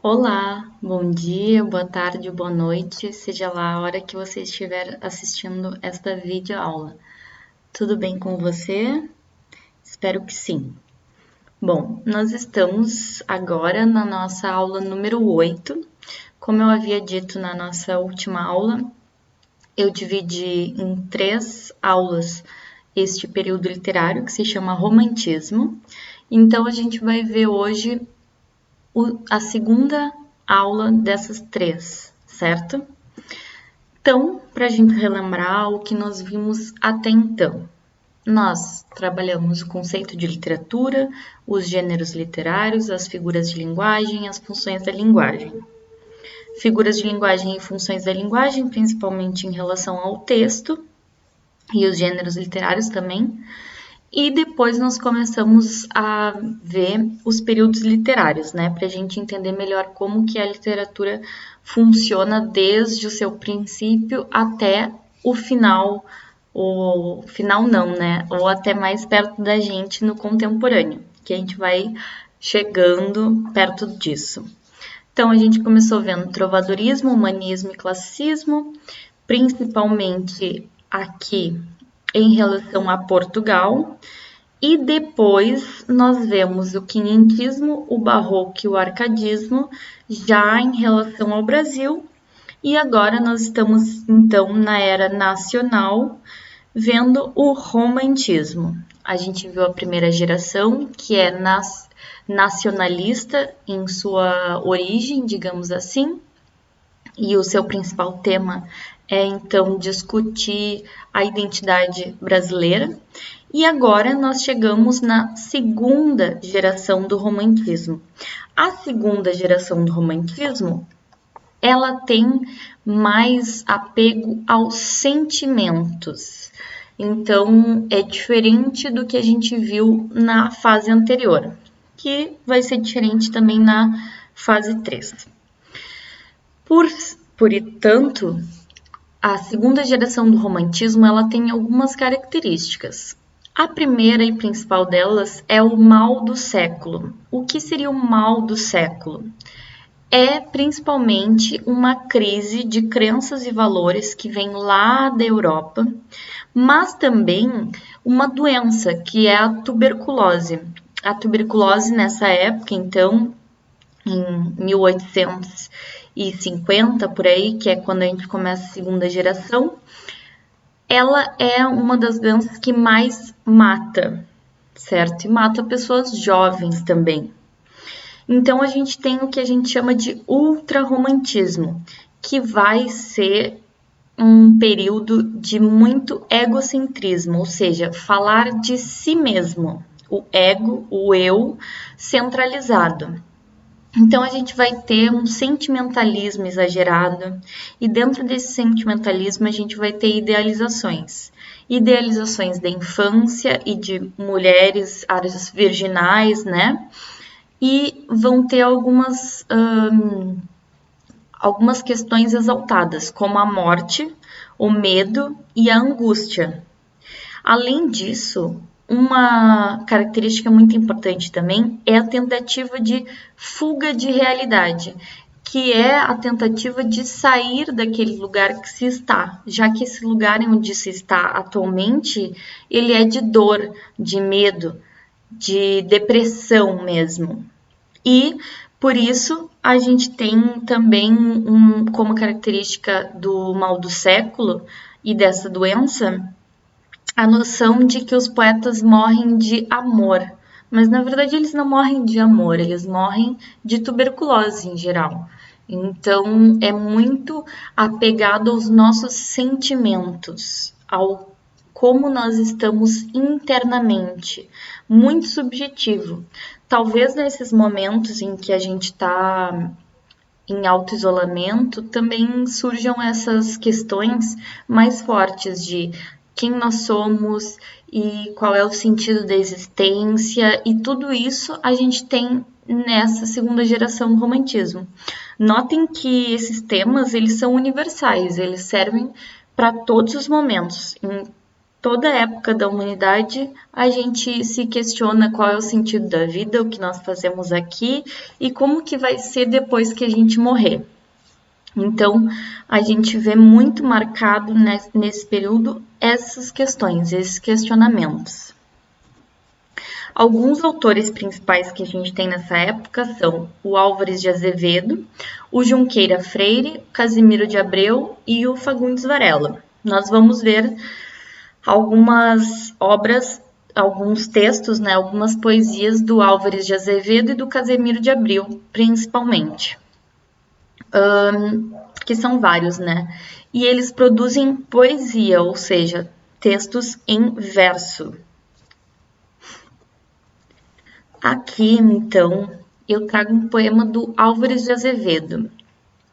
Olá, bom dia, boa tarde, boa noite, seja lá a hora que você estiver assistindo esta videoaula. Tudo bem com você? Espero que sim. Bom, nós estamos agora na nossa aula número 8. Como eu havia dito na nossa última aula, eu dividi em 3 aulas este período literário que se chama Romantismo. Então, a gente vai ver hoje a segunda aula dessas 3, certo? Então, para a gente relembrar o que nós vimos até então, nós trabalhamos o conceito de literatura, os gêneros literários, as figuras de linguagem, as funções da linguagem. Figuras de linguagem e funções da linguagem, principalmente em relação ao texto, e os gêneros literários também. E depois nós começamos a ver os períodos literários, né? Para a gente entender melhor como que a literatura funciona desde o seu princípio até o final, ou final não, né? Ou até mais perto da gente no contemporâneo, que a gente vai chegando perto disso. Então a gente começou vendo trovadorismo, humanismo e classicismo, principalmente aqui em relação a Portugal, e depois nós vemos o quinhentismo, o barroco e o arcadismo já em relação ao Brasil, e agora nós estamos então na era nacional, vendo o romantismo. A gente viu a primeira geração, que é nacionalista em sua origem, digamos assim, e o seu principal tema é então discutir a identidade brasileira. E agora nós chegamos na segunda geração do romantismo. A segunda geração do romantismo, ela tem mais apego aos sentimentos. Então, é diferente do que a gente viu na fase anterior, que vai ser diferente também na fase 3. Portanto, a segunda geração do romantismo ela tem algumas características. A primeira e principal delas é o mal do século. O que seria o mal do século? É principalmente uma crise de crenças e valores que vem lá da Europa, mas também uma doença que é a tuberculose. A tuberculose nessa época, então, em 1850 por aí, que é quando a gente começa a segunda geração, ela é uma das doenças que mais mata, certo? E mata pessoas jovens também. Então a gente tem o que a gente chama de ultrarromantismo, que vai ser um período de muito egocentrismo, ou seja, falar de si mesmo, o ego, o eu centralizado. Então a gente vai ter um sentimentalismo exagerado, e dentro desse sentimentalismo a gente vai ter idealizações. Idealizações da infância e de mulheres áreas virginais, né? E vão ter algumas questões exaltadas, como a morte, o medo e a angústia. Além disso, uma característica muito importante também é a tentativa de fuga de realidade, que é a tentativa de sair daquele lugar que se está, já que esse lugar onde se está atualmente, ele é de dor, de medo, de depressão mesmo. E por isso a gente tem também como característica do mal do século e dessa doença a noção de que os poetas morrem de amor, mas na verdade eles não morrem de amor, eles morrem de tuberculose em geral. Então é muito apegado aos nossos sentimentos, ao como nós estamos internamente, muito subjetivo. Talvez nesses momentos em que a gente está em auto-isolamento, também surjam essas questões mais fortes de quem nós somos e qual é o sentido da existência, e tudo isso a gente tem nessa segunda geração do romantismo. Notem que esses temas, eles são universais, eles servem para todos os momentos, toda época da humanidade, a gente se questiona qual é o sentido da vida, o que nós fazemos aqui e como que vai ser depois que a gente morrer. Então, a gente vê muito marcado nesse período essas questões, esses questionamentos. Alguns autores principais que a gente tem nessa época são o Álvares de Azevedo, o Junqueira Freire, o Casimiro de Abreu e o Fagundes Varela. Nós vamos ver algumas obras, alguns textos, né, algumas poesias do Álvares de Azevedo e do Casimiro de Abreu, principalmente. Que são vários, né? E eles produzem poesia, ou seja, textos em verso. Aqui, então, eu trago um poema do Álvares de Azevedo,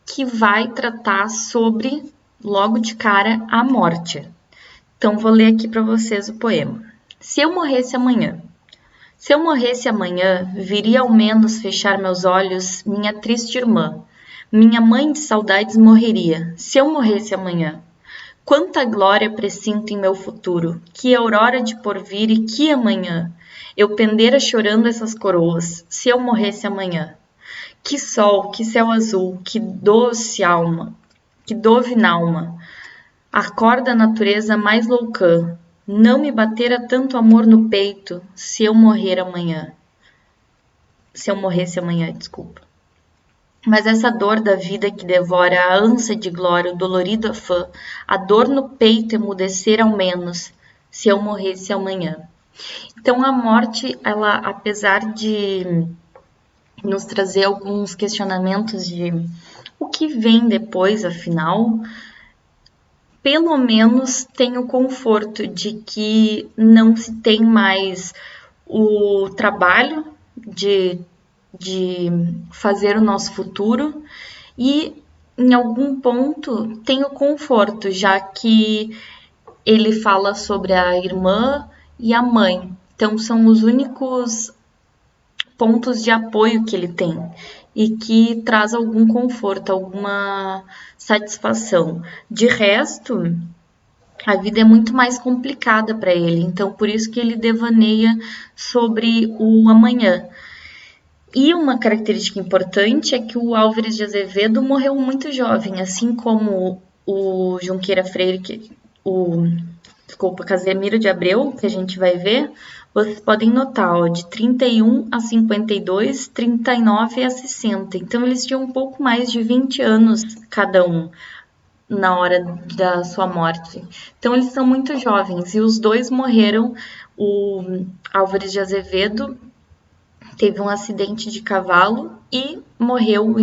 que vai tratar sobre, logo de cara, a morte. Então, vou ler aqui para vocês o poema. Se eu morresse amanhã. Se eu morresse amanhã, viria ao menos fechar meus olhos minha triste irmã. Minha mãe de saudades morreria, se eu morresse amanhã. Quanta glória presinto em meu futuro, que aurora de porvir e que amanhã. Eu pendera chorando essas coroas, se eu morresse amanhã. Que sol, que céu azul, que doce alma, que dove nalma. Acorda a natureza mais loucã. Não me batera tanto amor no peito, se eu morrer amanhã. Se eu morresse amanhã, desculpa. Mas essa dor da vida que devora a ânsia de glória, o dolorido afã, a dor no peito emudecer ao menos, se eu morresse amanhã. Então a morte, ela, apesar de nos trazer alguns questionamentos de o que vem depois, afinal, pelo menos tem o conforto de que não se tem mais o trabalho de fazer o nosso futuro e em algum ponto tem o conforto, já que ele fala sobre a irmã e a mãe. Então são os únicos pontos de apoio que ele tem e que traz algum conforto, alguma satisfação. De resto, a vida é muito mais complicada para ele, então por isso que ele devaneia sobre o amanhã. E uma característica importante é que o Álvares de Azevedo morreu muito jovem, assim como o Junqueira Freire, Casimiro de Abreu, que a gente vai ver, vocês podem notar, ó, de 31 a 52, 39 a 60. Então, eles tinham um pouco mais de 20 anos cada um na hora da sua morte. Então, eles são muito jovens e os dois morreram. O Álvares de Azevedo teve um acidente de cavalo e morreu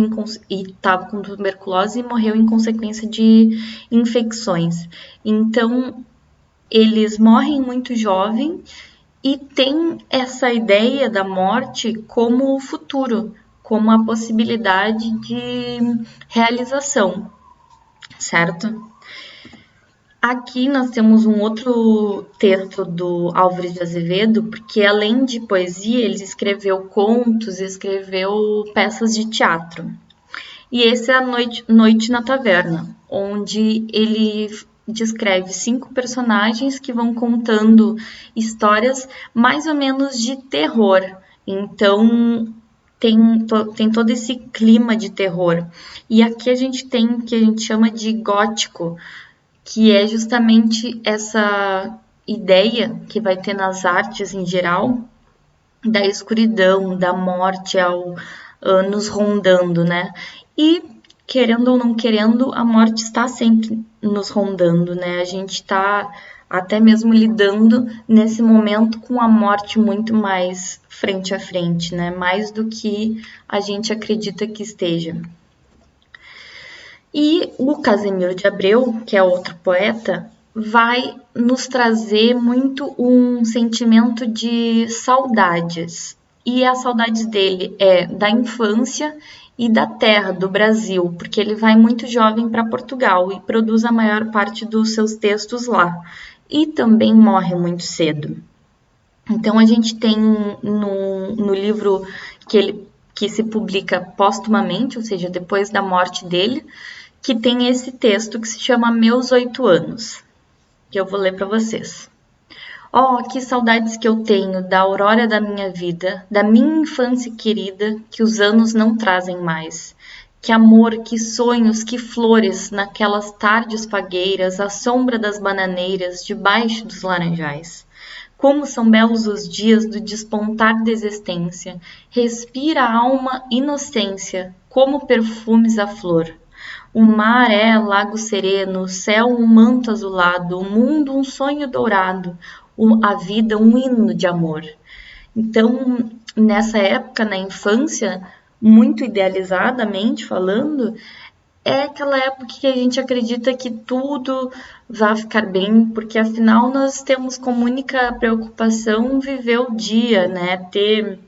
e estava com tuberculose e morreu em consequência de infecções. Então, eles morrem muito jovem e tem essa ideia da morte como o futuro, como a possibilidade de realização, certo? Aqui nós temos um outro texto do Álvares de Azevedo, porque além de poesia, ele escreveu contos, escreveu peças de teatro. E esse é a Noite na Taverna, onde ele descreve 5 personagens que vão contando histórias mais ou menos de terror. Então, tem todo esse clima de terror. E aqui a gente tem o que a gente chama de gótico, que é justamente essa ideia que vai ter nas artes em geral, da escuridão, da morte nos rondando, né? E, querendo ou não querendo, a morte está sempre nos rondando, né? A gente está até mesmo lidando nesse momento com a morte muito mais frente a frente, né? Mais do que a gente acredita que esteja. E o Casimiro de Abreu, que é outro poeta, vai nos trazer muito um sentimento de saudades. E as saudades dele é da infância e da terra, do Brasil, porque ele vai muito jovem para Portugal e produz a maior parte dos seus textos lá. E também morre muito cedo. Então a gente tem no livro que se publica póstumamente, ou seja, depois da morte dele, que tem esse texto que se chama Meus 8 Anos, que eu vou ler para vocês. Oh, que saudades que eu tenho da aurora da minha vida, da minha infância querida, que os anos não trazem mais. Que amor, que sonhos, que flores, naquelas tardes fagueiras, à sombra das bananeiras, debaixo dos laranjais. Como são belos os dias do despontar da existência. Respira a alma inocência, como perfumes a flor. O mar é lago sereno, o céu um manto azulado, o mundo um sonho dourado, a vida um hino de amor. Então, nessa época, na infância, muito idealizadamente falando, é aquela época que a gente acredita que tudo vai ficar bem, porque afinal nós temos como única preocupação viver o dia, né? Ter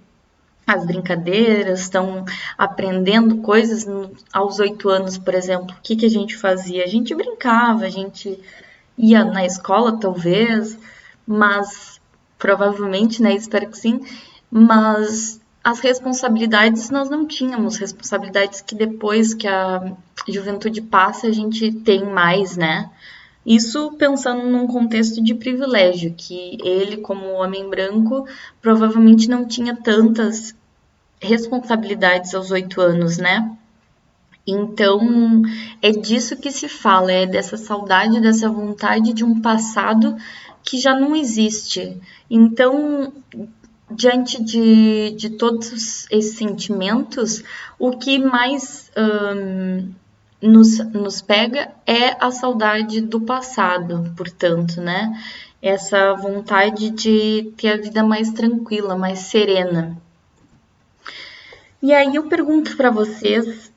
as brincadeiras, estão aprendendo coisas aos 8 anos, por exemplo. O que a gente fazia? A gente brincava, a gente ia na escola, talvez, mas provavelmente, né? Espero que sim. Mas as responsabilidades nós não tínhamos, responsabilidades que depois que a juventude passa a gente tem mais, né? Isso pensando num contexto de privilégio, que ele, como homem branco, provavelmente não tinha tantas responsabilidades aos 8 anos, né? Então, é disso que se fala, é dessa saudade, dessa vontade de um passado que já não existe. Então, diante de todos esses sentimentos, o que mais nos pega é a saudade do passado, portanto, né? Essa vontade de ter a vida mais tranquila, mais serena. E aí eu pergunto para vocês,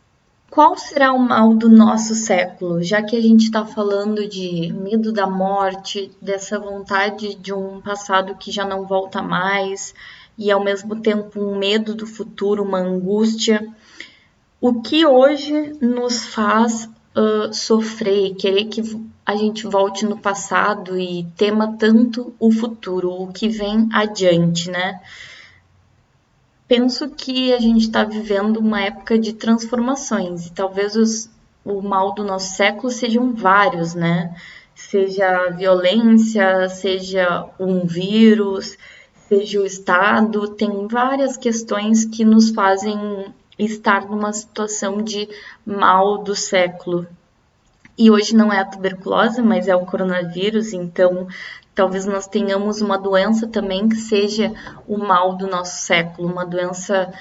qual será o mal do nosso século? Já que a gente está falando de medo da morte, dessa vontade de um passado que já não volta mais, e ao mesmo tempo um medo do futuro, uma angústia, o que hoje nos faz sofrer, querer que a gente volte no passado e tema tanto o futuro, o que vem adiante, né? Penso que a gente está vivendo uma época de transformações e talvez o mal do nosso século sejam vários, né? Seja a violência, seja um vírus, seja o Estado, tem várias questões que nos fazem estar numa situação de mal do século. E hoje não é a tuberculose, mas é o coronavírus, então talvez nós tenhamos uma doença também que seja o mal do nosso século, uma doença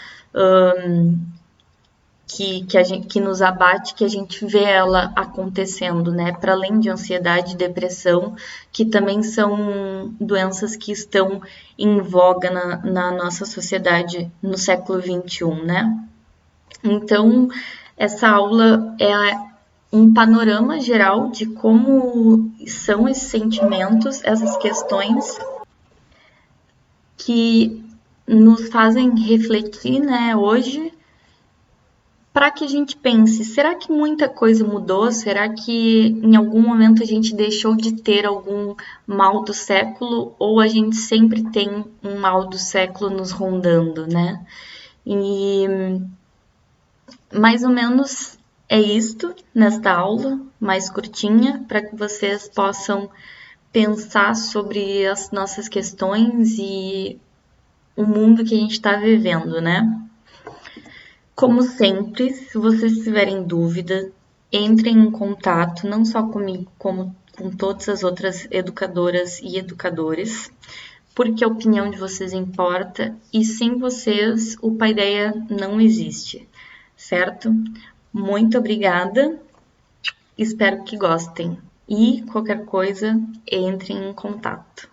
que nos abate, que a gente vê ela acontecendo, né? Para além de ansiedade e depressão, que também são doenças que estão em voga na nossa sociedade no século XXI, né? Então, essa aula é um panorama geral de como são esses sentimentos, essas questões que nos fazem refletir, né, hoje, para que a gente pense, será que muita coisa mudou? Será que em algum momento a gente deixou de ter algum mal do século ou a gente sempre tem um mal do século nos rondando, né? E mais ou menos é isto nesta aula mais curtinha, para que vocês possam pensar sobre as nossas questões e o mundo que a gente está vivendo, né? Como sempre, se vocês tiverem dúvida, entrem em contato, não só comigo, como com todas as outras educadoras e educadores, porque a opinião de vocês importa e sem vocês o Paideia não existe, certo? Muito obrigada, espero que gostem e qualquer coisa, entrem em contato.